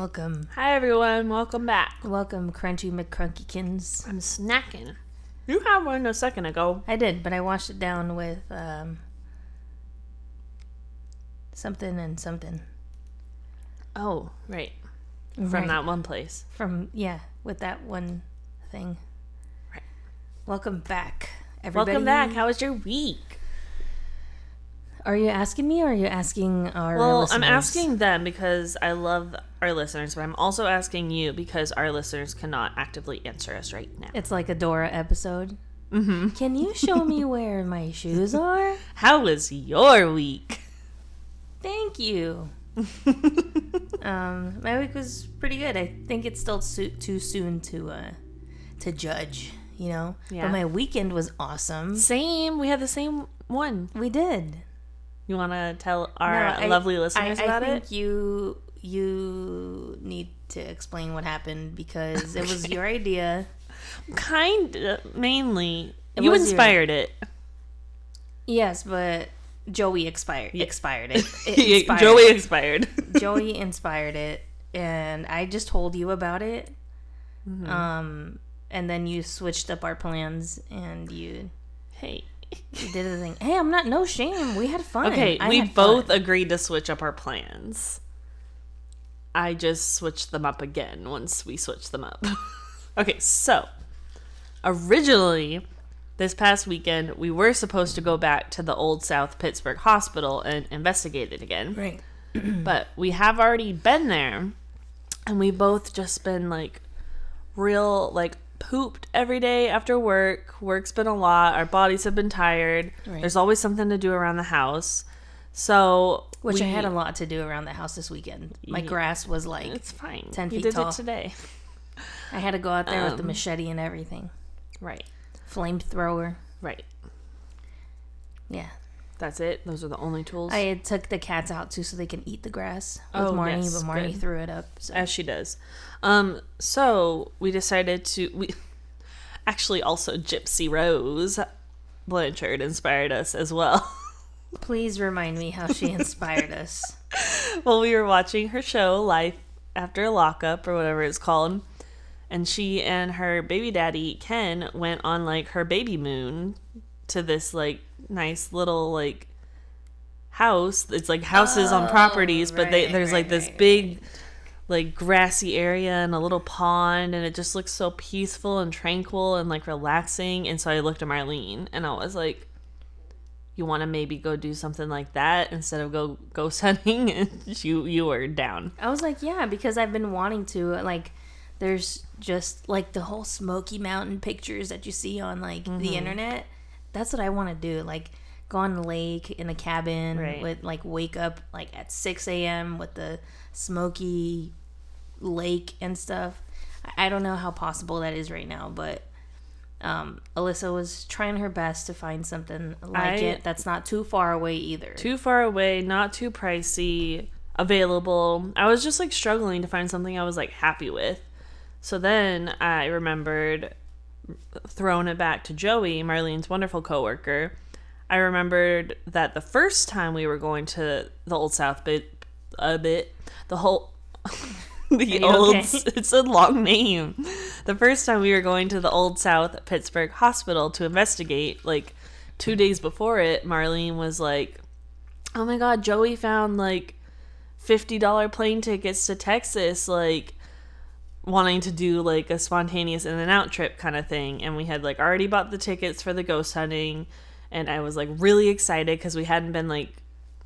Welcome. Hi, everyone. Welcome back. Welcome, Crunchy McCrunkykins. I'm snacking. You had one a second ago. I did, but I washed it down with something and something. Oh, right. From Right. that one place. With that one thing. Right. Welcome back, everybody. Welcome back. How was your week? Are you asking me or are you asking our listeners? I'm asking them because I love our listeners, but I'm also asking you because our listeners cannot actively answer us right now. It's like a Dora episode. Mm-hmm. Can you show me where my shoes are? How was your week? Thank you. My week was pretty good. I think it's still too soon to judge, you know? Yeah. But my weekend was awesome. Same. We had the same one. We did. You want to tell our lovely listeners about it? I think you need to explain what happened because it was your idea. Mainly. You inspired it. Yes, but Joey expired it. Joey expired. Joey inspired it, and I just told you about it. Mm-hmm. And then you switched up our plans, and you did the thing. Hey, I'm not no shame. We had fun. Okay, we both agreed to switch up our plans. I just switched them up again once we switched them up. Okay, so originally this past weekend we were supposed to go back to the Old South Pittsburgh Hospital and investigate it again. Right. But we have already been there, and we've both just been real pooped every day after work. Work's been a lot. Our bodies have been tired. Right. There's always something to do around the house. So I had a lot to do around the house this weekend. My grass was it's fine. 10 feet tall. You did it today. I had to go out there with the machete and everything. Right. Flamethrower. Right. Yeah. That's it? Those are the only tools? I took the cats out too so they can eat the grass with Marnie, but Marnie threw it up. So. As she does. So we decided to... Actually, also Gypsy Rose Blanchard inspired us as well. Please remind me how she inspired us. Well, we were watching her show, Life After Lockup, or whatever it's called. And she and her baby daddy, Ken, went on, her baby moon to this, nice little, house. It's, houses on properties, but there's this big... grassy area and a little pond, and it just looks so peaceful and tranquil and relaxing. And so I looked at Marlene and I was like, you want to maybe go do something like that instead of go ghost hunting? And you were down. I was like, yeah, because I've been wanting to. There's just the whole Smoky Mountain pictures that you see on the internet. That's what I want to do. Go on the lake in a cabin with wake up at 6 a.m. with the smoky lake and stuff. I don't know how possible that is right now, but Alyssa was trying her best to find something it that's not too far away either. Too far away, not too pricey, available. I was just struggling to find something I was happy with. So then I remembered throwing it back to Joey, Marlene's wonderful coworker. I remembered that the first time we were going to the Old South it's a long name. The first time we were going to the Old South Pittsburgh Hospital to investigate, 2 days before it, Marlene was like, oh my God, Joey found $50 plane tickets to Texas, wanting to do a spontaneous in and out trip kind of thing. And we had already bought the tickets for the ghost hunting. And I was really excited because we hadn't been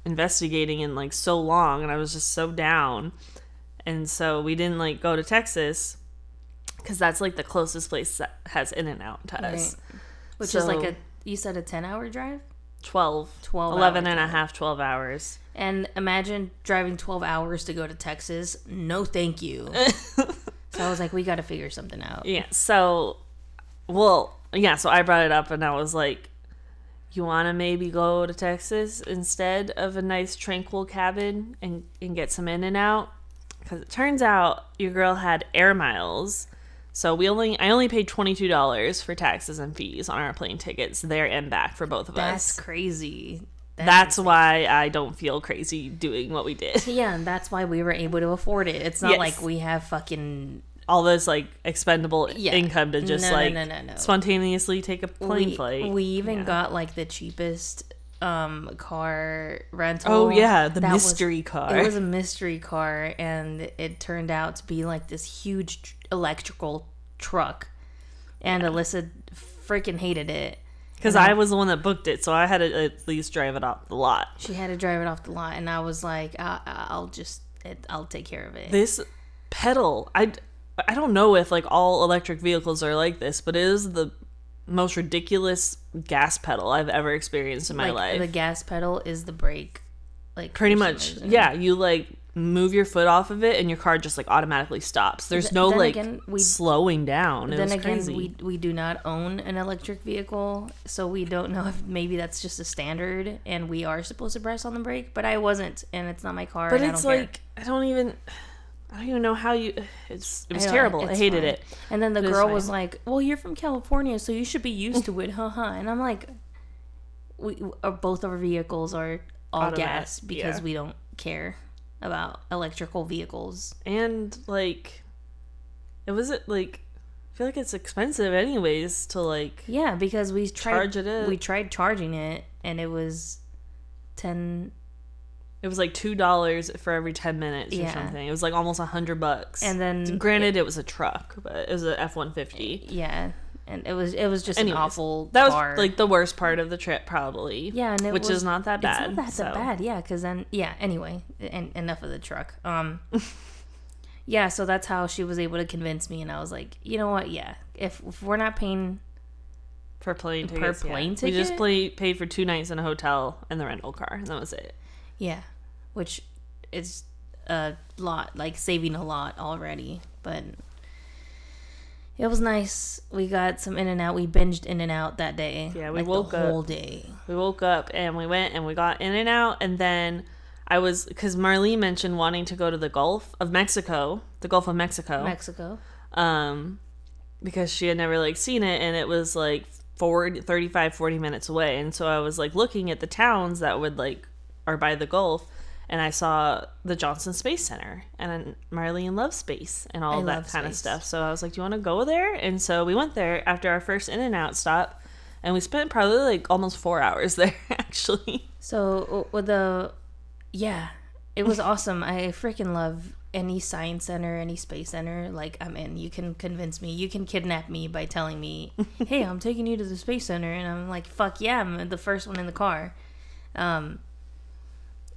investigating in so long, and I was just so down. And so we didn't go to Texas because that's the closest place that has in and out to us. Which is you said a 10-hour drive? 12 11 and a half, 12 hours. And imagine driving 12 hours to go to Texas. No, thank you. So I was like, we got to figure something out. Yeah. So I brought it up and I was like, you want to maybe go to Texas instead of a nice tranquil cabin and get some in and out? Because it turns out your girl had air miles. So I only paid $22 for taxes and fees on our plane tickets there and back for both of us. That's crazy. That's why I don't feel crazy doing what we did. Yeah, and that's why we were able to afford it. It's not Yes. like we have fucking all this like expendable income to just no. spontaneously take a plane flight. We even got like the cheapest car rental. Oh yeah, the mystery car. It was a mystery car, and it turned out to be like this huge electrical truck. And Alyssa freaking hated it. Because I was the one that booked it, so I had to at least drive it off the lot. She had to drive it off the lot, and I was like, I'll take care of it. This pedal, I don't know if like all electric vehicles are like this, but it is the most ridiculous gas pedal I've ever experienced in my life. The gas pedal is the brake. Like pretty much, yeah. You like move your foot off of it, and your car just like automatically stops. There's no slowing down. It was crazy. We do not own an electric vehicle, so we don't know if maybe that's just a standard, and we are supposed to press on the brake. But I wasn't, and it's not my car. But and it's I don't like care. I don't even know how you. It was terrible. I hated it. And then the girl was like, "Well, you're from California, so you should be used to it, haha." And I'm like, both our vehicles are all gas because we don't care about electrical vehicles. And like, I feel like it's expensive anyways to like. Yeah, because we tried charging it, and it was $10. It was like $2 for every 10 minutes or something. It was like almost $100. And then, granted, it was a truck, but it was a F-150. Yeah, and it was just an awful that car. Was like the worst part of the trip, probably. Yeah, and which is not that bad. It's not that bad, yeah. Because then, anyway, and enough of the truck. Yeah, so that's how she was able to convince me, and I was like, you know what? Yeah, if we're not paying for plane tickets, we just paid for 2 nights in a hotel and the rental car, and that was it. Yeah, which is a lot, like saving a lot already, but it was nice. We got some In-N-Out. We binged In-N-Out that day. Yeah, we woke up the whole day. We woke up and we went and we got In-N-Out, and then because Marlene mentioned wanting to go to the Gulf of Mexico, because she had never like seen it, and it was like 40 minutes away, and so I was like looking at the towns that would like are by the Gulf, and I saw the Johnson Space Center, and Marlene loves space and all that kind of stuff. So I was like, do you want to go there? And so we went there after our first In-N-Out stop, and we spent probably like almost 4 hours there, actually. So it was awesome. I freaking love any science center, any space center. Like, I'm in. You can convince me. You can kidnap me by telling me, hey, I'm taking you to the space center. And I'm like, fuck yeah, I'm the first one in the car.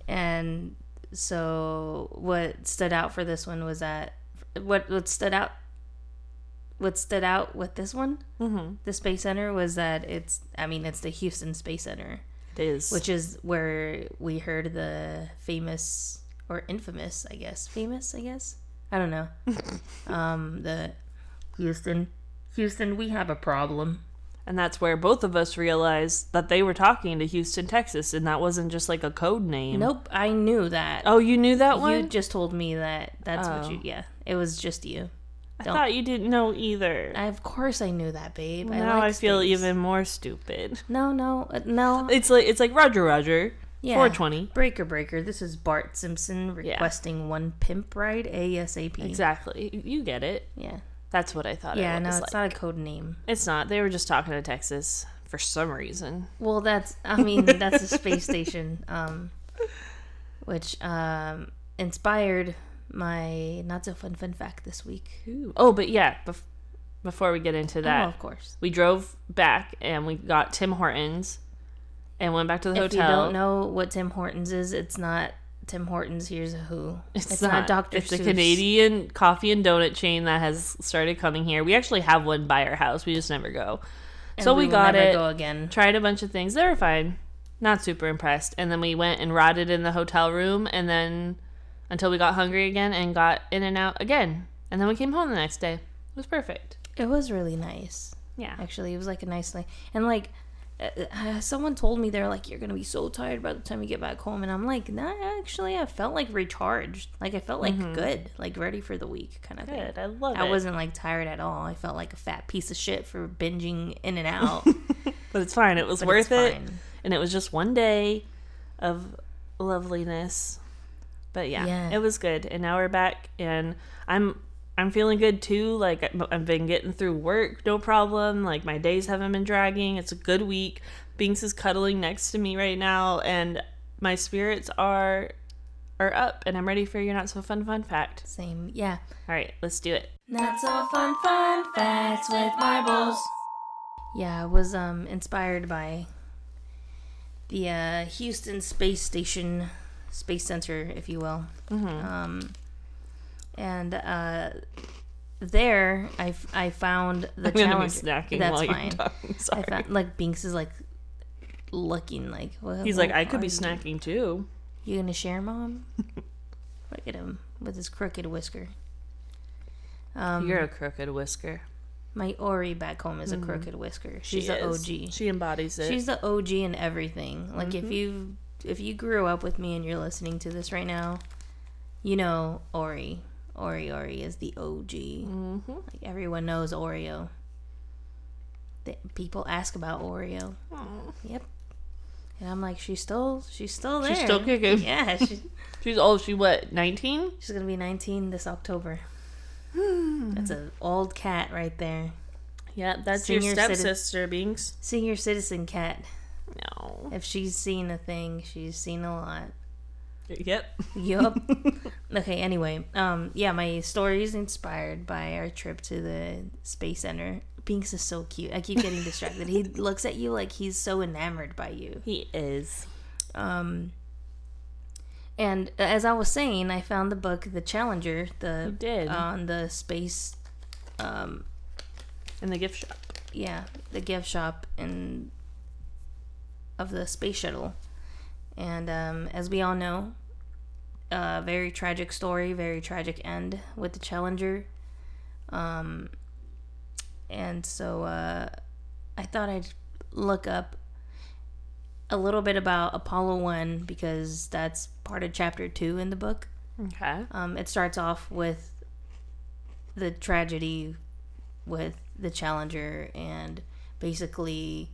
And so what stood out for this one was that what stood out with this one, the Space Center, was that it's the Houston Space Center. It is. Which is where we heard the famous, or infamous, I guess. Famous, I guess? I don't know. The Houston, we have a problem. And that's where both of us realized that they were talking to Houston, Texas, and that wasn't just like a code name. Nope, I knew that. Oh, you knew that one? You just told me that. That's what you... Yeah, it was just you. I thought you didn't know either. Of course I knew that, babe. Now I feel even more stupid. No. It's like Roger. Yeah. 420. Breaker. This is Bart Simpson requesting one pimp ride ASAP. Exactly. You get it. Yeah. That's what I thought it was. Yeah, no, it's not a code name. It's not. They were just talking to Texas for some reason. Well, that's a space station, which inspired my not so fun fact this week. Ooh. Oh, but yeah, before we get into that, of course, we drove back and we got Tim Hortons and went back to the hotel. If you don't know what Tim Hortons is, it's not Tim Hortons. Here's a Who. It's not Dr. It's Seuss. a Canadian coffee and donut chain that has started coming here. We actually have one by our house. We just never go. And so we got it. Go again. Tried a bunch of things. They were fine. Not super impressed. And then we went and rotted in the hotel room, and then until we got hungry again and got In-N-Out again. And then we came home the next day. It was perfect. It was really nice. Yeah. Actually, it was like a nice night. And like, someone told me they're like, you're gonna be so tired by the time you get back home, and I'm like, nah, actually I felt like recharged. Like, I felt like good, like ready for the week kind of thing. Good. I love it. I wasn't like tired at all. I felt like a fat piece of shit for binging In-N-Out. But it's fine. It was worth it. And it was just one day. of loveliness. But yeah, it was good. And now we're back, and I'm feeling good too. Like, I've been getting through work, no problem. Like, my days haven't been dragging. It's a good week. Binks is cuddling next to me right now, and my spirits are up, and I'm ready for your not so fun fact. Same, yeah. All right, let's do it. Not so fun facts with marbles. Yeah, I was inspired by the Houston Space Station, Space Center, if you will. And there I found the Challenger. I'm snacking That's while fine. you're talking. Sorry. I found, like, Binks is like looking like, well, he's like, I could be snacking too. You gonna share, Mom? Look at him with his crooked whisker. You're a crooked whisker. My Ori back home is a crooked whisker. She's the OG. She embodies it. She's the OG in everything. Like, if you grew up with me and you're listening to this right now, you know Ori. Ori is the OG. Like, everyone knows Oreo. People ask about Oreo. Aww. Yep. And I'm like, she's still there. She's still kicking. Yeah. She's old. She what, 19? She's gonna be 19 this October. That's an old cat right there. Yeah, that's your stepsister, Binks. Senior citizen cat. No. If she's seen a thing, she's seen a lot. Yep. Okay, anyway. Yeah, my story is inspired by our trip to the Space Center. Binks is so cute. I keep getting distracted. He looks at you like he's so enamored by you. He is. And as I was saying, I found the book, The Challenger, on the space, in the gift shop. Yeah, the gift shop of the space shuttle. And as we all know, very tragic story, very tragic end with the Challenger. And so I thought I'd look up a little bit about Apollo 1 because that's part of chapter 2 in the book. Okay. It starts off with the tragedy with the Challenger and basically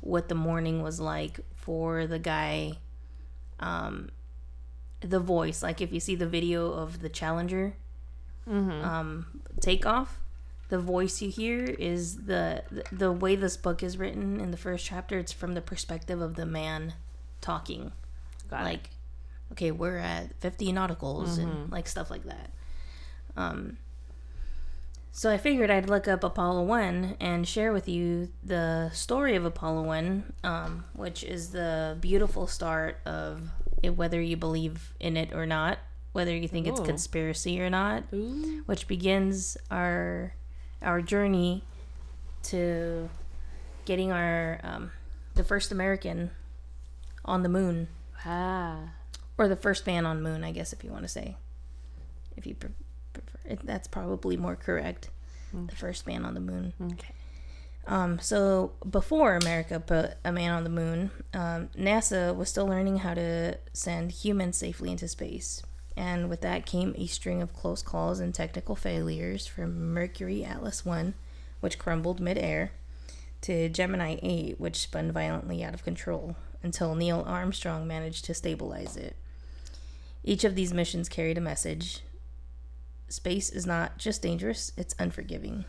what the morning was like for the guy, the voice. Like, if you see the video of the Challenger takeoff, the voice you hear is the way this book is written in the first chapter. It's from the perspective of the man talking. Like, okay, we're at 50 nauticals and like stuff like that. So I figured I'd look up Apollo 1 and share with you the story of Apollo 1, which is the beautiful start of it, whether you believe in it or not, whether you think it's conspiracy or not, which begins our journey to getting our the first American on the moon. Or the first man on moon, I guess, if you want to say. If you prefer. That's probably more correct. The first man on the moon. Okay. So before America put a man on the moon, NASA was still learning how to send humans safely into space. And with that came a string of close calls and technical failures from Mercury Atlas 1, which crumbled mid-air, to Gemini 8, which spun violently out of control, until Neil Armstrong managed to stabilize it. Each of these missions carried a message. Space is not just dangerous, it's unforgiving.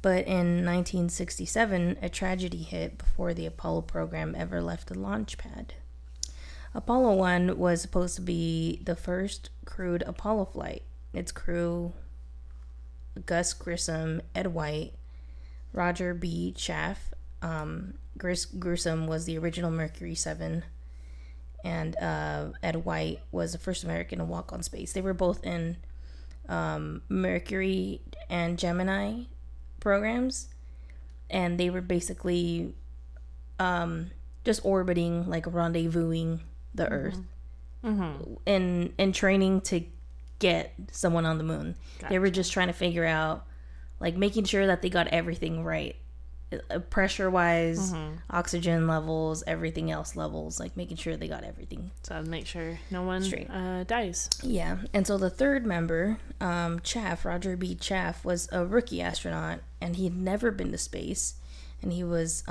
But in 1967, a tragedy hit before the Apollo program ever left the launch pad. Apollo 1 was supposed to be the first crewed Apollo flight. Its crew, Gus Grissom, Ed White, Roger B. Chaff. Grissom was the original Mercury 7, and Ed White was the first American to walk on space. They were both in Mercury and Gemini programs, and they were basically just orbiting, like rendezvousing the Earth in training to get someone on the moon. Gotcha. They were just trying to figure out, like, making sure that they got everything right, pressure wise, oxygen levels, everything else levels, like making sure they got everything. So make sure no one dies. Yeah. And so the third member, Chaff, Roger B. Chaff, was a rookie astronaut, and he had never been to space, and he was,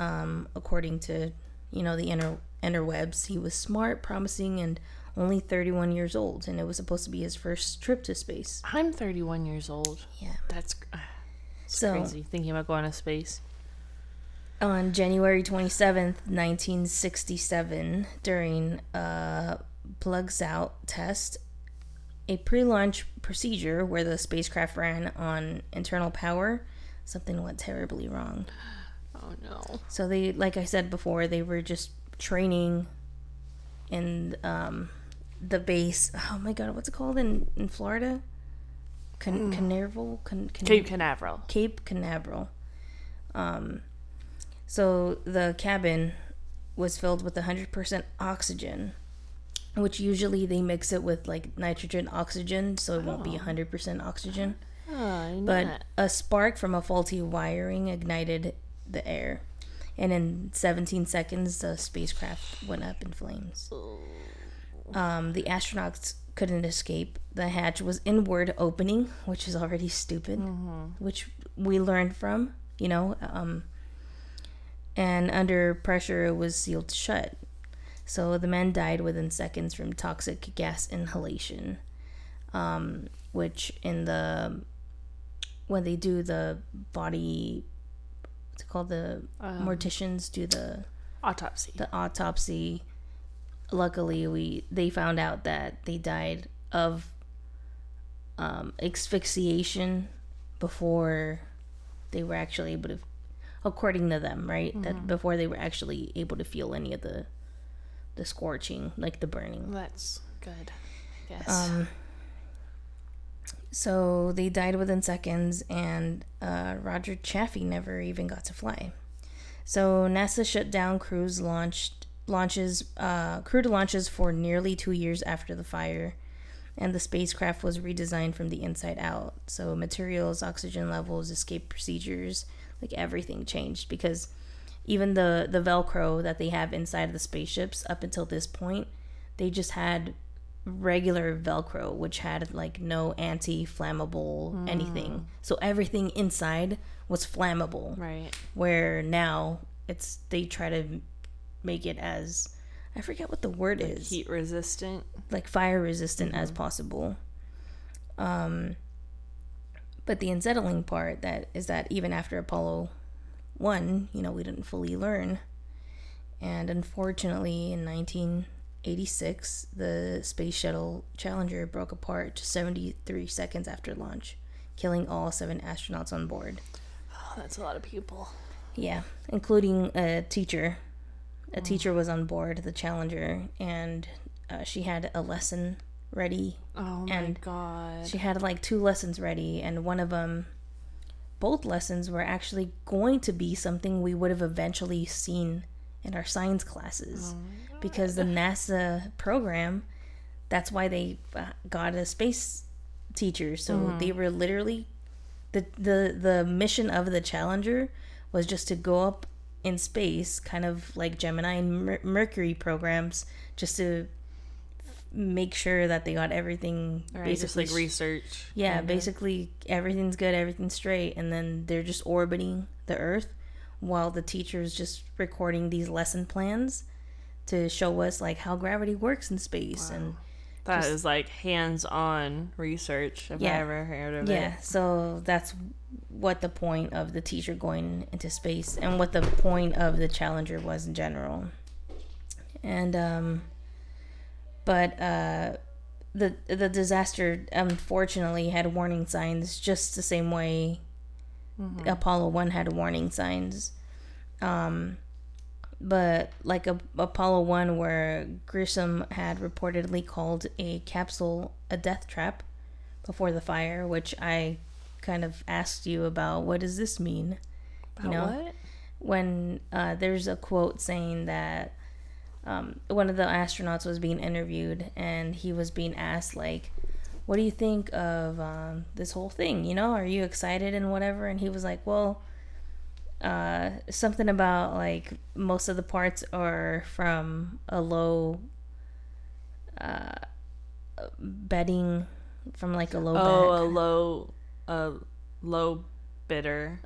according to, the interwebs. He was smart, promising, and only 31 years old, and it was supposed to be his first trip to space. I'm 31 years old. Yeah. That's So crazy, thinking about going to space. on January 27th, 1967, during a plugs out test, a pre-launch procedure where the spacecraft ran on internal power, something went terribly wrong. Oh no. So they, like I said before, they were just training in the base. Oh my god, what's it called in Florida? Canaveral? Cape Canaveral. Cape Canaveral. So the cabin was filled with 100% oxygen, which usually they mix it with like nitrogen oxygen, so it won't be 100% oxygen. But a spark from a faulty wiring ignited the air, and in 17 seconds the spacecraft went up in flames. The astronauts couldn't escape. The hatch was inward opening, which is already stupid, which we learned from, and under pressure it was sealed shut. So the men died within seconds from toxic gas inhalation, which when they do the body, what's it called, the morticians do the autopsy. Luckily, they found out that they died of asphyxiation before they were actually able to, according to them, right? That before they were actually able to feel any of the scorching, like the burning. That's good, I guess. So they died within seconds, and Roger Chaffee never even got to fly. So NASA shut down crewed launches for nearly 2 years after the fire, and the spacecraft was redesigned from the inside out. So materials, oxygen levels, escape procedures, like everything changed, because even the Velcro that they have inside of the spaceships up until this point, they just had regular Velcro, which had like no anti-flammable anything. So everything inside was flammable. Right. Where now they try to make it as, I forget what the word is. Heat resistant. Like fire resistant as possible. But the unsettling part is that even after Apollo 1, we didn't fully learn. And unfortunately, in 1986, the Space Shuttle Challenger broke apart just 73 seconds after launch, killing all 7 astronauts on board. Oh, that's a lot of people. Yeah, including a teacher. A teacher was on board the Challenger, and she had a lesson ready. Oh my god. She had like 2 lessons ready, and one of them, both lessons were actually going to be something we would have eventually seen in our science classes, because the NASA program, that's why they got a space teacher. So they were literally, the mission of the Challenger was just to go up in space, kind of like Gemini and Mercury programs, just to make sure that they got everything basically just like research. Yeah, basically everything's good, everything's straight, and then they're just orbiting the Earth while the teacher's just recording these lesson plans to show us like how gravity works in space. Wow. And that is like hands-on research, if I ever heard of it. Yeah, so that's what the point of the teacher going into space and what the point of the Challenger was in general. And the disaster unfortunately had warning signs, just the same way Apollo 1 had warning signs. But like Apollo 1, where Grissom had reportedly called a capsule a death trap before the fire, which I kind of asked you about. What does this mean? What? When there's a quote saying that one of the astronauts was being interviewed, and he was being asked like, what do you think of this whole thing? Are you excited and whatever? And he was like, well, something about like most of the parts are from a low bedding, from like a low low bidder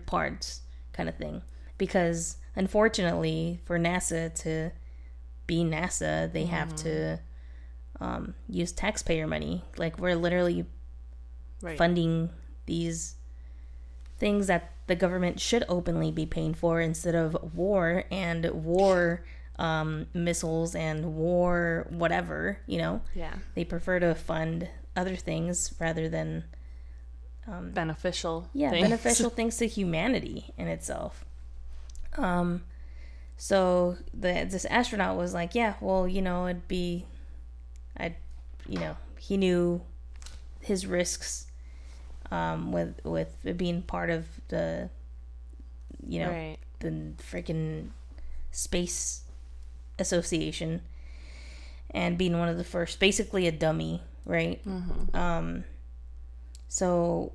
parts kind of thing, because unfortunately, for NASA to be NASA, they have to use taxpayer money. Like, we're literally funding these things that the government should openly be paying for instead of war and war missiles and war whatever, you know? Yeah. They prefer to fund other things rather than beneficial things. Beneficial things to humanity in itself. So this astronaut was like, yeah, well, you know, he knew his risks with it being part of the, you know, the freaking space association and being one of the first, basically a dummy, right? So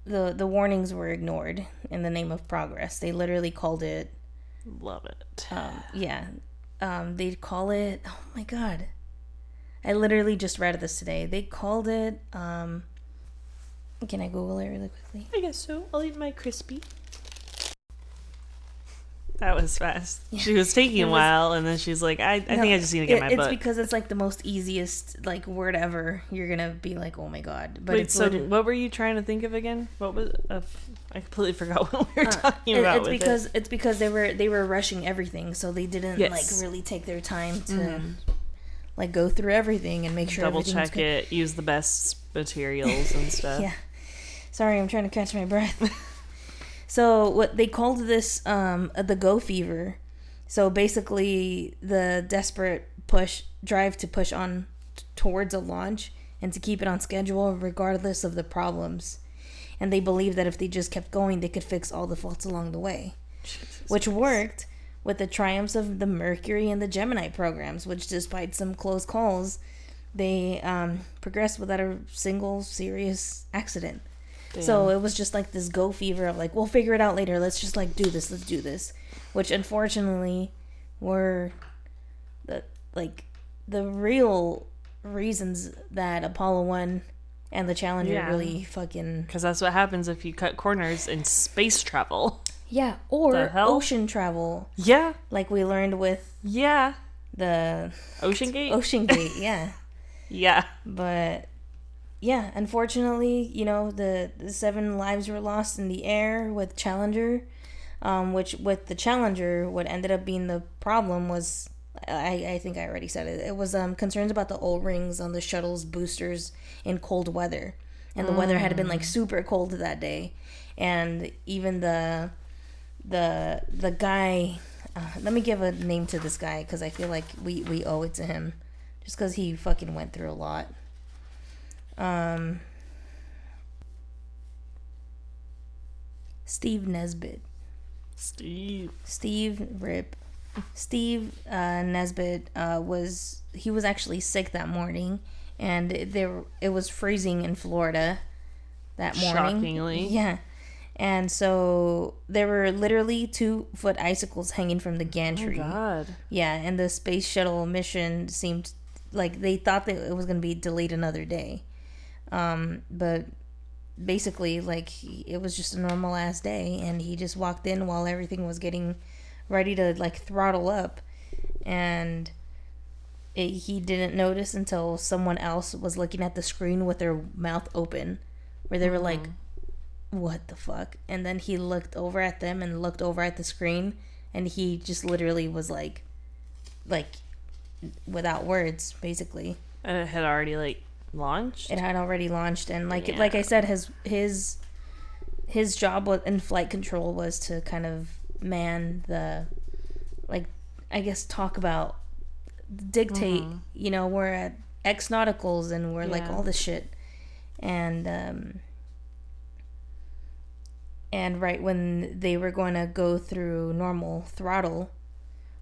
the warnings were ignored in the name of progress. They literally called it, love it. They'd call it, oh my god, I literally just read this today. They called it, can I Google it really quickly? I guess so. I'll eat my crispy. That was fast. Yeah. She was taking a while, and then she's like, I think I just need to get my book. It's because it's like the most easiest like word ever. You're gonna be like, oh my god. But wait, so what were you trying to think of again? What was I completely forgot what we were talking about. It's because they were rushing everything, so they didn't like really take their time to like go through everything and make sure double check it, use the best materials and stuff. Yeah. Sorry, I'm trying to catch my breath. So what they called this the go fever. So basically the desperate drive to push on towards a launch and to keep it on schedule regardless of the problems. And they believed that if they just kept going, they could fix all the faults along the way. Which worked with the triumphs of the Mercury and the Gemini programs, which despite some close calls, they progressed without a single serious accident. Damn. So it was just like this go fever of like, we'll figure it out later. Let's just like let's do this. Which unfortunately were the real reasons that Apollo 1 and the Challenger really fucking... Because that's what happens if you cut corners in space travel. Yeah, or ocean travel. Yeah. Like we learned with... Yeah. The... Ocean Gate? Ocean Gate, yeah. Yeah. But... Yeah, unfortunately, you know, the 7 lives were lost in the air with Challenger, which with the Challenger, what ended up being the problem was, I think I already said it, it was concerns about the O-rings on the shuttle's boosters in cold weather. And the weather had been like super cold that day. And even the guy, let me give a name to this guy because I feel like we owe it to him just because he fucking went through a lot. Steve Nesbitt. Steve Rip. Steve Nesbitt was actually sick that morning, and it was freezing in Florida that morning. Shockingly. Yeah. And so there were literally 2-foot icicles hanging from the gantry. Oh my god. Yeah, and the space shuttle mission seemed like they thought that it was going to be delayed another day. But basically, like, it was just a normal ass day, and he just walked in while everything was getting ready to, like, throttle up, and he didn't notice until someone else was looking at the screen with their mouth open, where they were like, what the fuck? And then he looked over at them and looked over at the screen, and he just literally was like, without words, basically. And it had already, like, launched? It had already launched, and like I said, his job in flight control was to kind of man the, like, I guess talk about, dictate, you know, we're at X nauticals and we're like all this shit, and right when they were going to go through normal throttle,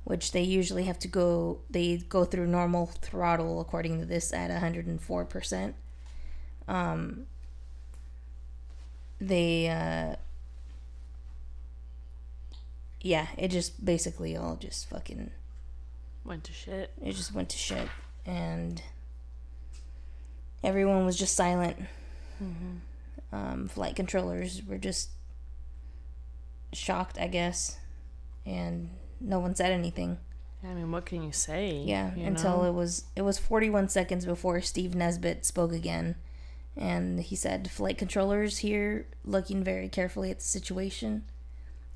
which they usually have to go through normal throttle according to this at 104%. It just basically all just fucking went to shit. It just went to shit, and everyone was just silent. Flight controllers were just shocked, I guess, and no one said anything. I mean, what can you say? Yeah, until it was 41 seconds before Steve Nesbitt spoke again, and he said, "Flight controllers here looking very carefully at the situation.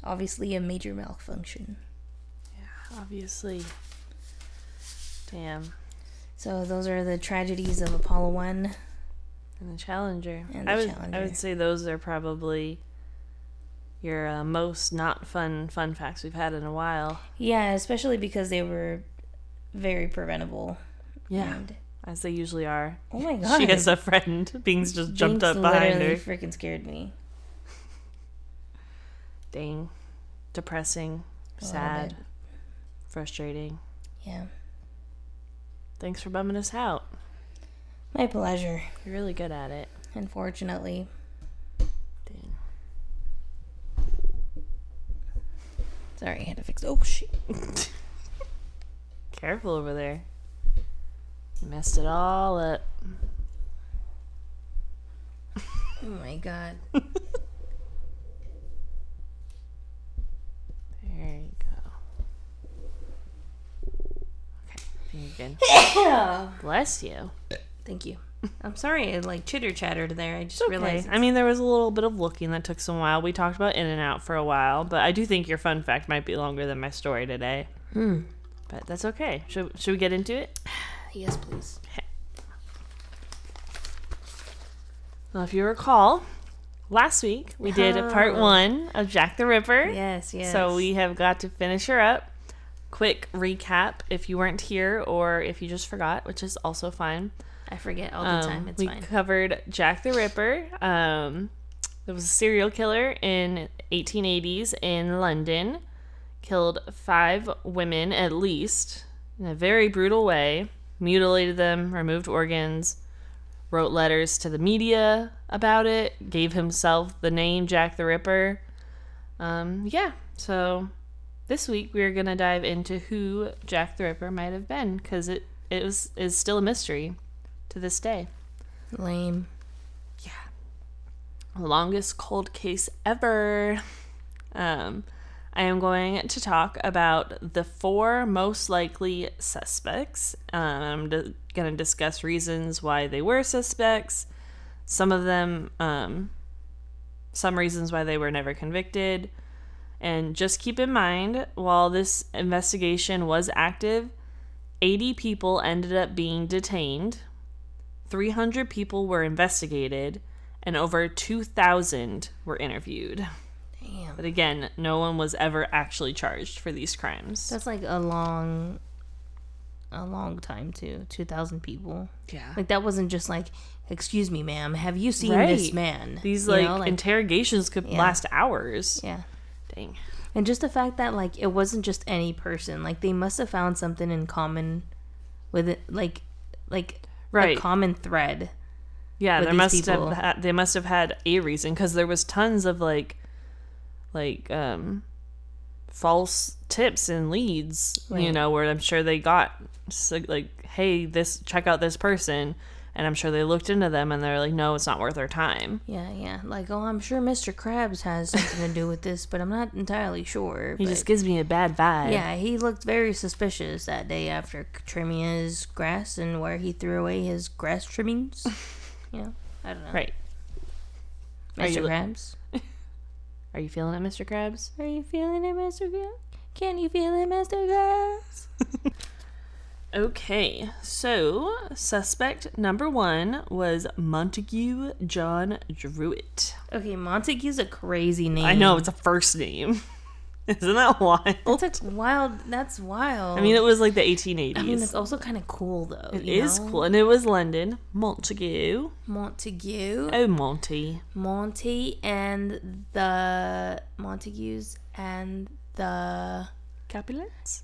Obviously a major malfunction." Yeah, obviously. Damn. So those are the tragedies of Apollo 1 and the Challenger. And I would say those are probably your most not fun facts we've had in a while. Yeah, especially because they were very preventable. Yeah, as they usually are. Oh my god. She has a friend. Binks just jumped up behind her. Freaking scared me. Dang. Depressing. Sad. Frustrating. Yeah. Thanks for bumming us out. My pleasure. You're really good at it. Unfortunately. Dang. Sorry, I had to fix. Oh shit! Careful over there. You messed it all up. Oh my god. There you go. Okay, you're good. Bless you. Thank you. I'm sorry, I chitter chattered there. I just realized. I mean, there was a little bit of looking that took some while. We talked about In and Out for a while, but I do think your fun fact might be longer than my story today. But that's okay. Should we get into it? Yes, please. Okay. Well, if you recall, last week we did part 1 of Jack the Ripper. Yes. So we have got to finish her up. Quick recap if you weren't here or if you just forgot, which is also fine. I forget all the time. It's fine. We covered Jack the Ripper. There was a serial killer in 1880s in London. Killed 5 women at least in a very brutal way. Mutilated them, removed organs, wrote letters to the media about it, gave himself the name Jack the Ripper. So this week we're going to dive into who Jack the Ripper might have been, because it is still a mystery to this day. Lame. Yeah. Longest cold case ever. I am going to talk about the 4 most likely suspects. I'm going to discuss reasons why they were suspects. Some of them, some reasons why they were never convicted. And just keep in mind, while this investigation was active, 80 people ended up being detained. 300 people were investigated, and over 2,000 were interviewed. Damn. But again, no one was ever actually charged for these crimes. That's a long time too. 2,000 people. Yeah. That wasn't just excuse me, ma'am, have you seen this man? These interrogations could last hours. Yeah. Dang. And just the fact that it wasn't just any person. They must have found something in common with it, a common thread. Yeah, they must have had a reason, because there was tons of false tips and leads, where I'm sure they got hey, check out this person, and I'm sure they looked into them and they're like, no, it's not worth our time. Yeah. I'm sure Mr. Krabs has something to do with this, but I'm not entirely sure. He just gives me a bad vibe. Yeah, he looked very suspicious that day after trimming his grass and where he threw away his grass trimmings. I don't know. Right. Mr. Krabs? Are you feeling it, Mr. Krabs? Are you feeling it, Mr. Krabs? Can you feel it, Mr. Krabs? Okay, so suspect number 1 was Montague John Druitt. Okay, Montague's a crazy name. I know, it's a first name. Isn't that wild? That's wild. That's wild. I mean, it was the 1880s. I mean, it's also kind of cool, though. It is cool, and it was London. Montague. Oh, Monty. Monty and the Montagues and the Capulets.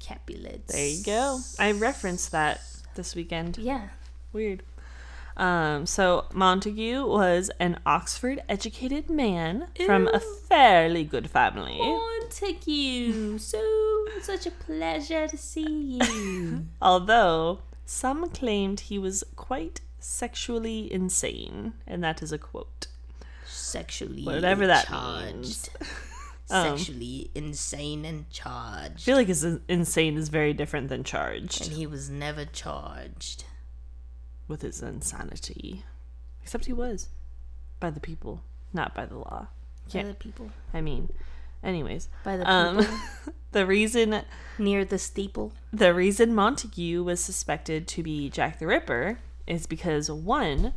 There you go. I referenced that this weekend. Yeah. Weird. So Montague was an Oxford-educated man from a fairly good family. Montague, such a pleasure to see you. Although some claimed he was quite sexually insane, and that is a quote. Sexually whatever that charged. means. Sexually insane and I charged. feel like insane is very different than charged. And he was never charged. With his insanity. Except he was. By the people, not by the law. By the people. I mean, anyways. By the people. The reason... Near the steeple. The reason Montague was suspected to be Jack the Ripper is because, 1,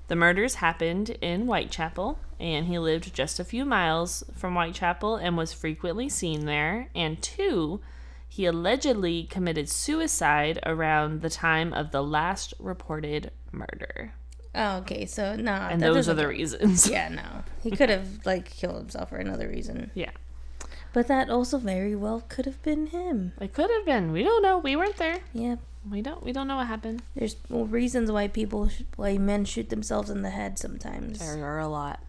the murders happened in Whitechapel, and he lived just a few miles from Whitechapel and was frequently seen there, and 2, he allegedly committed suicide around the time of the last reported murder. Oh, okay, so no. And those are the reasons. Yeah, no. He could have, killed himself for another reason. Yeah. But that also very well could have been him. It could have been. We don't know. We weren't there. Yeah. We don't know what happened. There's reasons why why men shoot themselves in the head sometimes. There are a lot.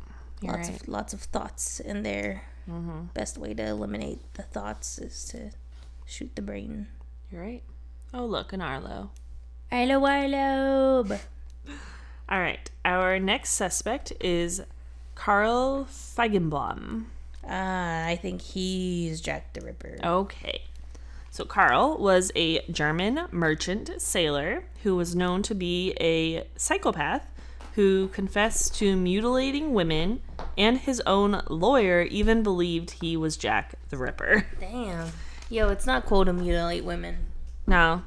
Lots of thoughts in there. Mm-hmm. Best way to eliminate the thoughts is to shoot the brain. You're right. Oh, look, an Arlo. Arlo. All right. Our next suspect is Karl Feigenbaum. I think he's Jack the Ripper. Okay. So Karl was a German merchant sailor who was known to be a psychopath who confessed to mutilating women, and his own lawyer even believed he was Jack the Ripper. Damn. Yo, it's not cool to mutilate women. No.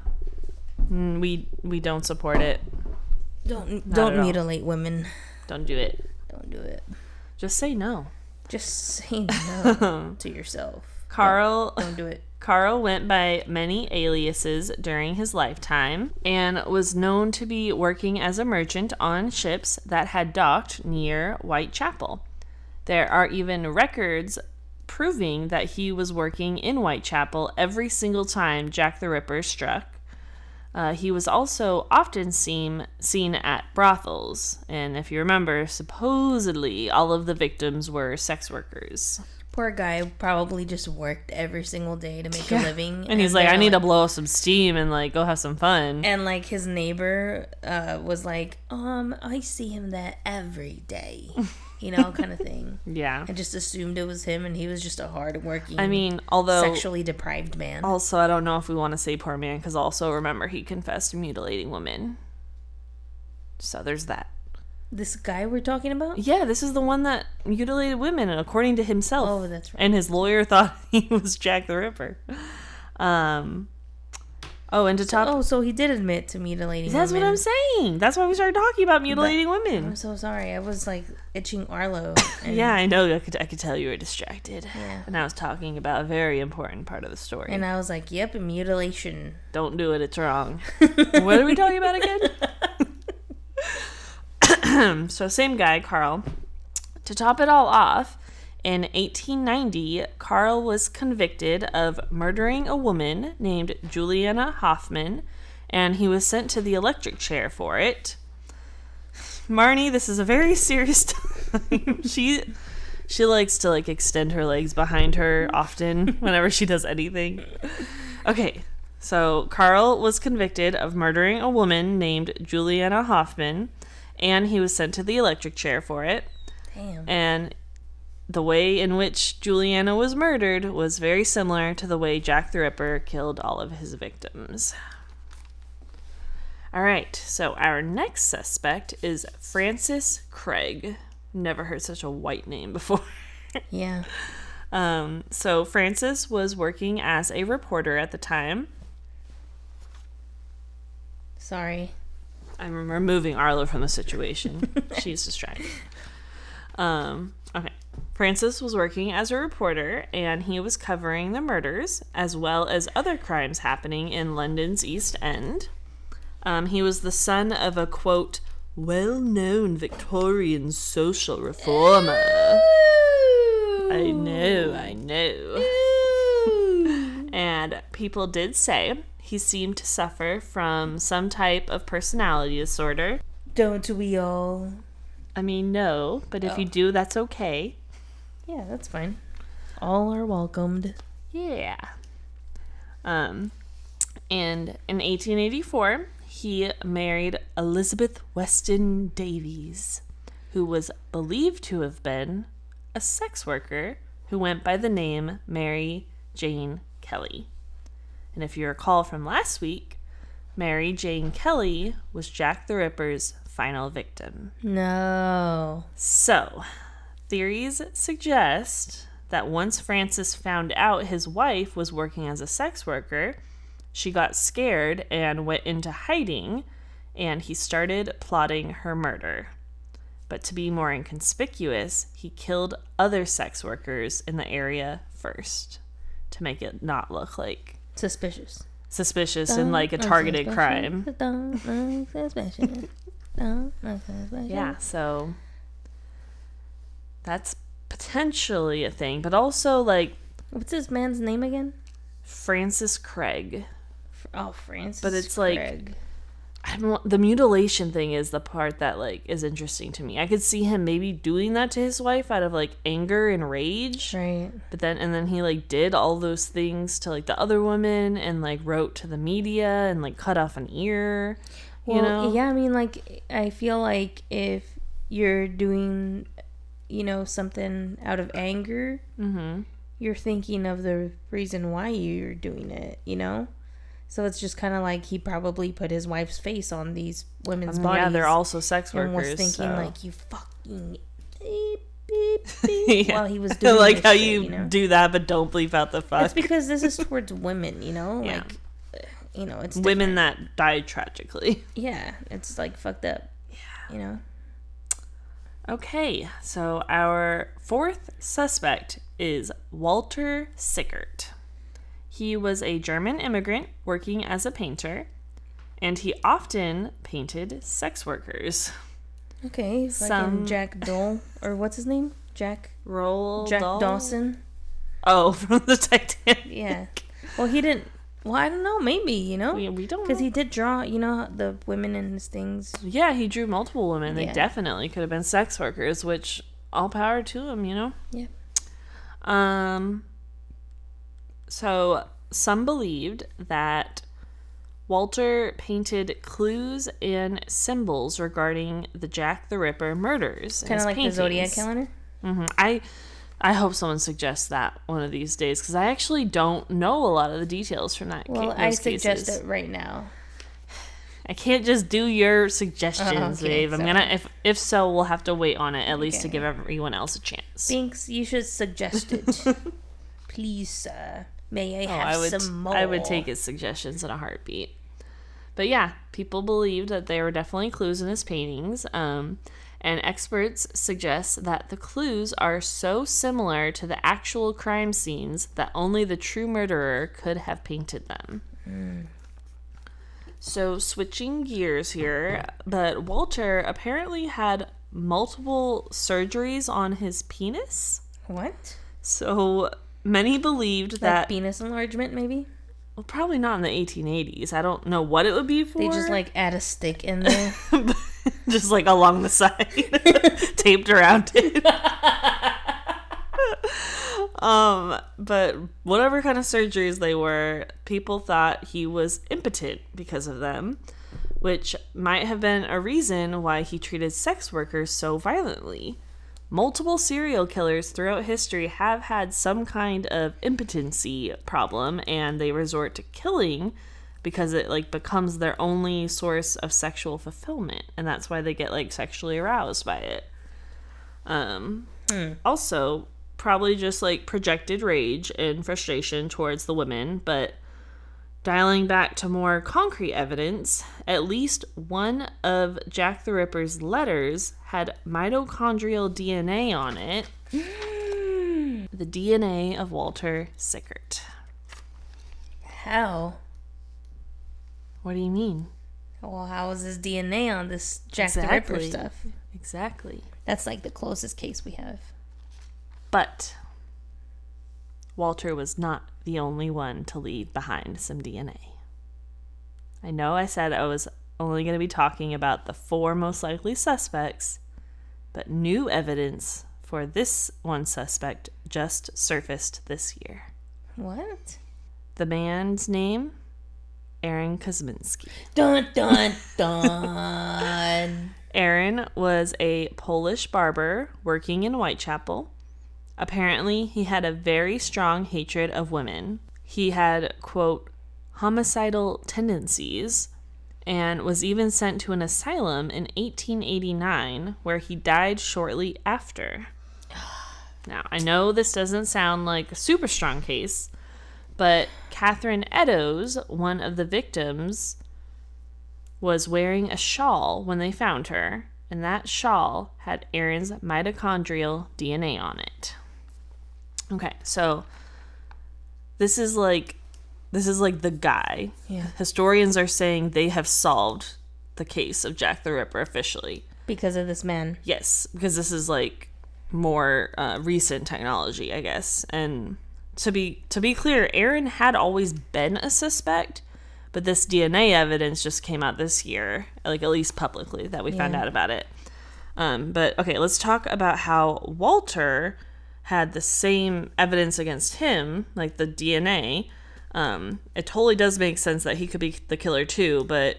We don't support it. Don't mutilate women. Don't do it. Don't do it. Just say no. Just say no to yourself. Karl Don't do it. Karl went by many aliases during his lifetime and was known to be working as a merchant on ships that had docked near Whitechapel. There are even records proving that he was working in Whitechapel every single time Jack the Ripper struck. He was also often seen at brothels, and if you remember, supposedly all of the victims were sex workers. Poor guy probably just worked every single day to make a living. And he's like, I need to blow some steam and go have some fun. And his neighbor was like, I see him there every day. Kind of thing. Yeah. I just assumed it was him, and he was just a hardworking, although sexually deprived man. Also, I don't know if we want to say poor man, because also remember he confessed to mutilating women. So there's that. This guy we're talking about? Yeah, this is the one that mutilated women, according to himself. Oh, that's right. And his lawyer thought he was Jack the Ripper. So he did admit to mutilating women. That's what I'm saying. That's why we started talking about mutilating women. I'm so sorry. I was itching Arlo. Yeah, I know. I could tell you were distracted. Yeah. And I was talking about a very important part of the story. And I was like, yep, mutilation. Don't do it. It's wrong. What are we talking about again? So same guy, Karl. To top it all off, in 1890, Karl was convicted of murdering a woman named Juliana Hoffman, and he was sent to the electric chair for it. Marnie, this is a very serious time. She likes to extend her legs behind her often whenever she does anything. Okay, so Karl was convicted of murdering a woman named Juliana Hoffman, and he was sent to the electric chair for it. Damn. And the way in which Juliana was murdered was very similar to the way Jack the Ripper killed all of his victims. All right, so our next suspect is Francis Craig. Never heard such a white name before. Yeah. So Francis was working as a reporter at the time. Sorry. I'm removing Arlo from the situation. She's distracted. Okay. Francis was working as a reporter, and he was covering the murders as well as other crimes happening in London's East End. He was the son of a, quote, well-known Victorian social reformer. Ooh. I know. Ooh. And people did say he seemed to suffer from some type of personality disorder. Don't we all? I mean, no, but if you do, that's okay. Yeah, that's fine. All are welcomed. Yeah. And in 1884, he married Elizabeth Weston Davies, who was believed to have been a sex worker who went by the name Mary Jane Kelly. And if you recall from last week, Mary Jane Kelly was Jack the Ripper's final victim. No. So, theories suggest that once Francis found out his wife was working as a sex worker, she got scared and went into hiding, and he started plotting her murder. But to be more inconspicuous, he killed other sex workers in the area first to make it not look like suspicious and like a targeted crime. Yeah, so that's potentially a thing, but also like, what's this man's name again? Francis Craig. Oh, Francis. But it's Craig. Like, the mutilation thing is the part that like is interesting to me. I could see him maybe doing that to his wife out of like anger and rage, right? But then he like did all those things to like the other woman and like wrote to the media and like cut off an ear. Well, you know? Yeah, I mean, like, I feel like if you're doing, something out of anger, you're thinking of the reason why you're doing it, So it's just kind of like he probably put his wife's face on these women's bodies. Yeah, they're also sex workers. And was thinking, like, you fucking beep, beep, beep, while he was doing like this how shit, you do that, but don't bleep out the fuck. It's because this is towards women, Yeah. Like, it's women different. that died tragically. Yeah, it's like fucked up. Yeah. Okay, so our fourth suspect is Walter Sickert. He was a German immigrant working as a painter, and he often painted sex workers. Okay, like Jack Dole, or what's his name? Jack Dawson. Oh, from the Titanic. Yeah. Well, he didn't. Well, I don't know. Maybe, we don't know. Because he did draw, the women in his things. Yeah, he drew multiple women. They definitely could have been sex workers, which all power to him, Yeah. So some believed that Walter painted clues and symbols regarding the Jack the Ripper murders. Kind of like paintings. The Zodiac calendar? Mm-hmm. I hope someone suggests that one of these days, because I actually don't know a lot of the details from that. Well, I suggest it right now. I can't just do your suggestions, okay, babe. I'm gonna, if so, we'll have to wait on it at least to give everyone else a chance. Thanks. You should suggest it, please, sir. May I have some more? I would take his suggestions in a heartbeat. But yeah, people believed that there were definitely clues in his paintings. And experts suggest that the clues are so similar to the actual crime scenes that only the true murderer could have painted them. So switching gears here, but Walter apparently had multiple surgeries on his penis. What? So many believed that penis enlargement, maybe? Well, probably not in the 1880s. I don't know what it would be for. They just add a stick in there. Just along the side, taped around it. But whatever kind of surgeries they were, people thought he was impotent because of them, which might have been a reason why he treated sex workers so violently. Multiple serial killers throughout history have had some kind of impotency problem, and they resort to killing because it becomes their only source of sexual fulfillment, and that's why they get sexually aroused by it. Also, probably just projected rage and frustration towards the women, but dialing back to more concrete evidence, at least one of Jack the Ripper's letters had mitochondrial DNA on it. The DNA of Walter Sickert. How? What do you mean? Well, how is his DNA on this Jack the Ripper stuff? Exactly. That's the closest case we have. But Walter was not the only one to leave behind some DNA. I know I said I was only going to be talking about the 4 most likely suspects, but new evidence for this one suspect just surfaced this year. What? The man's name? Aaron Kosminski. Dun, dun, dun. Aaron was a Polish barber working in Whitechapel. Apparently, he had a very strong hatred of women. He had, quote, homicidal tendencies, and was even sent to an asylum in 1889, where he died shortly after. Now, I know this doesn't sound like a super strong case, but Catherine Eddowes, one of the victims, was wearing a shawl when they found her, and that shawl had Aaron's mitochondrial DNA on it. Okay, so this is like the guy. Yeah. Historians are saying they have solved the case of Jack the Ripper officially. Because of this man. Yes, because this is like more recent technology, I guess. And to be clear, Aaron had always been a suspect, but this DNA evidence just came out this year, like at least publicly, that we found out about it. But okay, let's talk about how Walter had the same evidence against him, like the DNA. It totally does make sense that he could be the killer too, but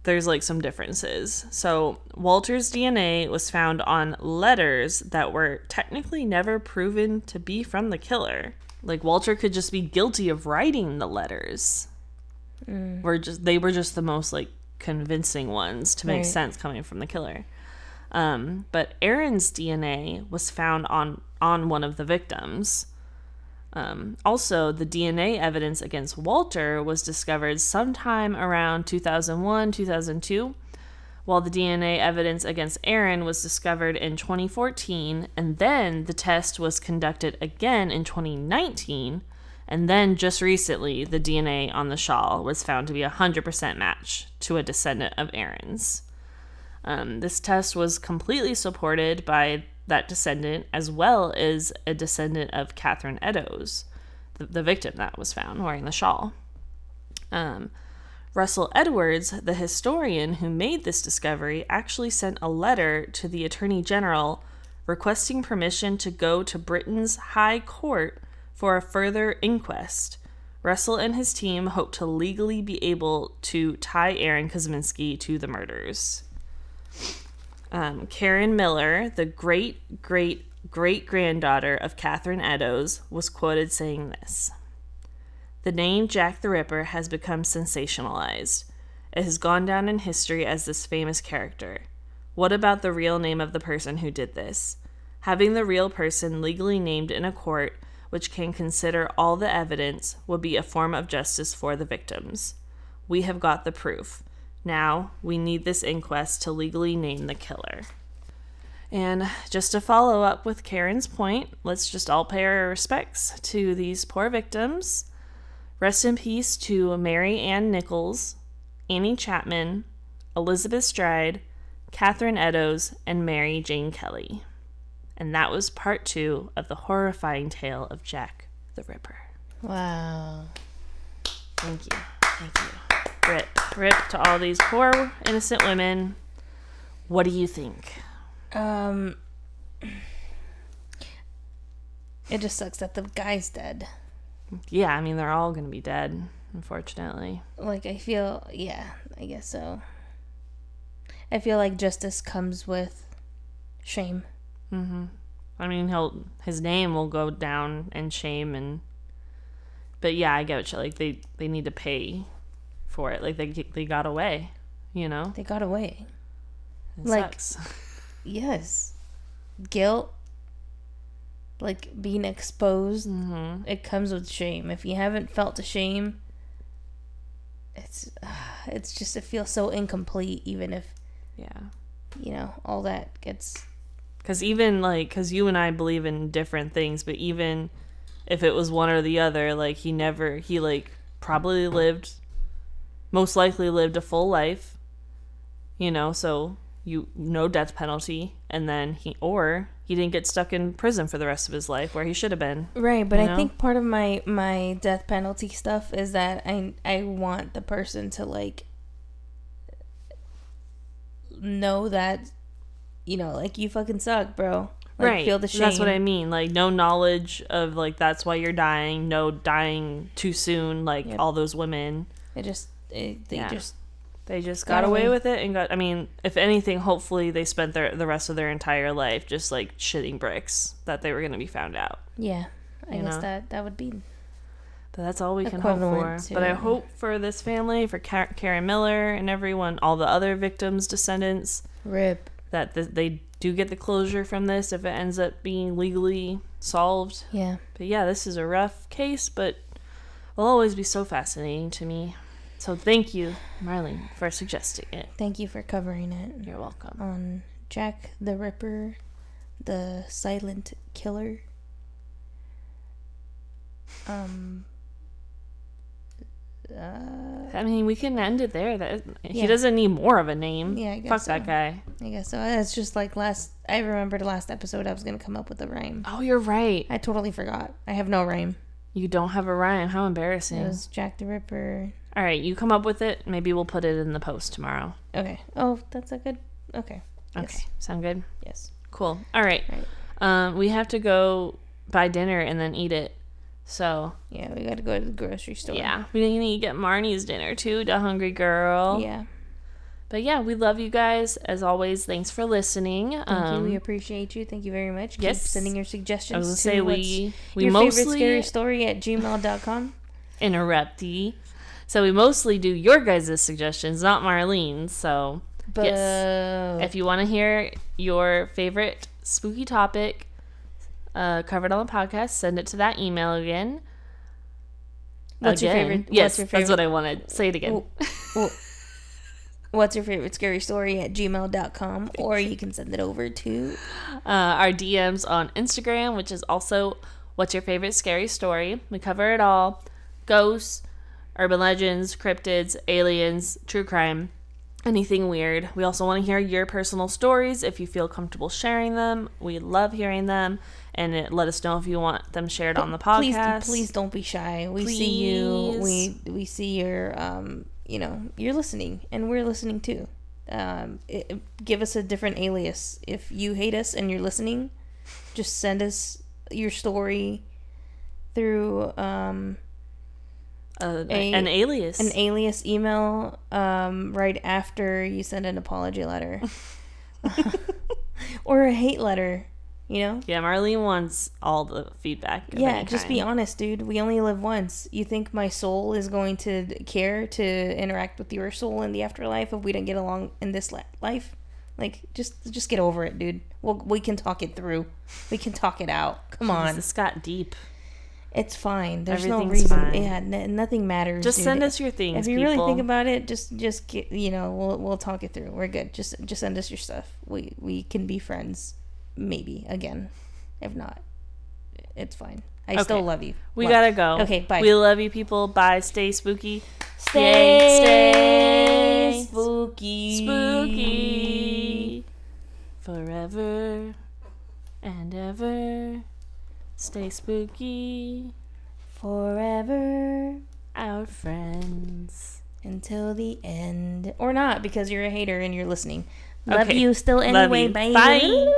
there's like some differences. So Walter's DNA was found on letters that were technically never proven to be from the killer. Like Walter could just be guilty of writing the letters. They were just the most like convincing ones to make sense coming from the killer. But Aaron's DNA was found on one of the victims. Also, the DNA evidence against Walter was discovered sometime around 2001, 2002, while the DNA evidence against Aaron was discovered in 2014, and then the test was conducted again in 2019, and then just recently, the DNA on the shawl was found to be a 100% match to a descendant of Aaron's. This test was completely supported by that descendant, as well as a descendant of Catherine Eddowes, the victim that was found wearing the shawl. Russell Edwards, the historian who made this discovery, actually sent a letter to the Attorney General requesting permission to go to Britain's High Court for a further inquest. Russell and his team hope to legally be able to tie Aaron Kosminski to the murders. Karen Miller, the great-great-great-granddaughter of Catherine Eddowes, was quoted saying this: "The name Jack the Ripper has become sensationalized. It has gone down in history as this famous character. What about the real name of the person who did this? Having the real person legally named in a court which can consider all the evidence would be a form of justice for the victims. We have got the proof. Now, we need this inquest to legally name the killer." And just to follow up with Karen's point, let's just all pay our respects to these poor victims. Rest in peace to Mary Ann Nichols, Annie Chapman, Elizabeth Stride, Catherine Eddowes, and Mary Jane Kelly. And that was part 2 of the horrifying tale of Jack the Ripper. Wow. Thank you. Thank you. Rip to all these poor innocent women. What do you think? It just sucks that the guy's dead. Yeah, I mean, they're all going to be dead, unfortunately. Like, I feel, yeah, I guess so. I feel like justice comes with shame. Mm-hmm. I mean, his name will go down in shame, but yeah, I get what you, like, they need to pay for it. Like, they got away, you know? They got away. It like, sucks. Yes. Guilt, like, being exposed, It comes with shame. If you haven't felt the shame, it's just, it feels so incomplete, even if, all that gets... Because even, like, because you and I believe in different things, but even if it was one or the other, like, he probably most likely lived a full life, so no death penalty, and then he didn't get stuck in prison for the rest of his life where he should have been. Right, but I think part of my death penalty stuff is that I want the person to, like, know that, like, you fucking suck, bro. Like, right. Feel the shame. That's what I mean. Like, no knowledge of, like, that's why you're dying. No dying too soon, like all those women. They just They just got away with it and got, I mean, if anything, hopefully they spent the rest of their entire life just like shitting bricks that they were going to be found out. Yeah. I guess that would be. But that's all we can hope for. But I hope for this family, for Karen Miller and everyone, all the other victims' descendants. RIP. That they do get the closure from this if it ends up being legally solved. Yeah. But yeah, this is a rough case, but will always be so fascinating to me. So thank you, Marlene, for suggesting it. Thank you for covering it. You're welcome. On Jack the Ripper, the silent killer. I mean, we can end it there. He doesn't need more of a name. Yeah, I guess Fuck so. that guy. I guess so. It's just like I remembered last episode I was going to come up with a rhyme. Oh, you're right. I totally forgot. I have no rhyme. You don't have a rhyme. How embarrassing. It was Jack the Ripper. All right, you come up with it. Maybe we'll put it in the post tomorrow. Okay. Oh, that's a good... Okay. Okay. Yes. Sound good? Yes. Cool. All right. We have to go buy dinner and then eat it. So... Yeah, we got to go to the grocery store. Yeah. We need to get Marnie's dinner, too, the hungry girl. Yeah. But yeah, we love you guys. As always, thanks for listening. Thank you. We appreciate you. Thank you very much. Yes. Keep sending your suggestions. I was going to say, we your mostly... favorite scary story at gmail.com. Interrupty. So we mostly do your guys' suggestions, not Marlene's. So yes, if you want to hear your favorite spooky topic covered on the podcast, send it to that email again. What's your favorite? Yes, that's what I wanted. Say it again. What's your favorite scary story at gmail.com, or you can send it over to our DMs on Instagram, which is also what's your favorite scary story. We cover it all: ghosts, urban legends, cryptids, aliens, true crime, anything weird. We also want to hear your personal stories if you feel comfortable sharing them. We love hearing them, and let us know if you want them shared on the podcast. Please don't be shy. We see you. We see your you're listening, and we're listening too. Give us a different alias. If you hate us and you're listening, just send us your story through an alias email right after you send an apology letter or a hate letter, Yeah, Marlene wants all the feedback. Yeah, just be honest, dude. We only live once. You think my soul is going to care to interact with your soul in the afterlife if we don't get along in this life? Like, just get over it, dude. We can talk it through. We can talk it out. Come on. This got deep. It's fine. There's no reason. Fine. Yeah, nothing matters. Just dude. Send us your things. If you people. really think about it, just get, we'll talk it through. We're good. Just send us your stuff. We can be friends, maybe again. If not, it's fine. I still love you. We gotta go. Okay, bye. We love you, people. Bye. Stay spooky. Stay spooky. Spooky. Forever and ever. Stay spooky. Forever. Our friends. Until the end. Or not, because you're a hater and you're listening. Love you still anyway. Bye.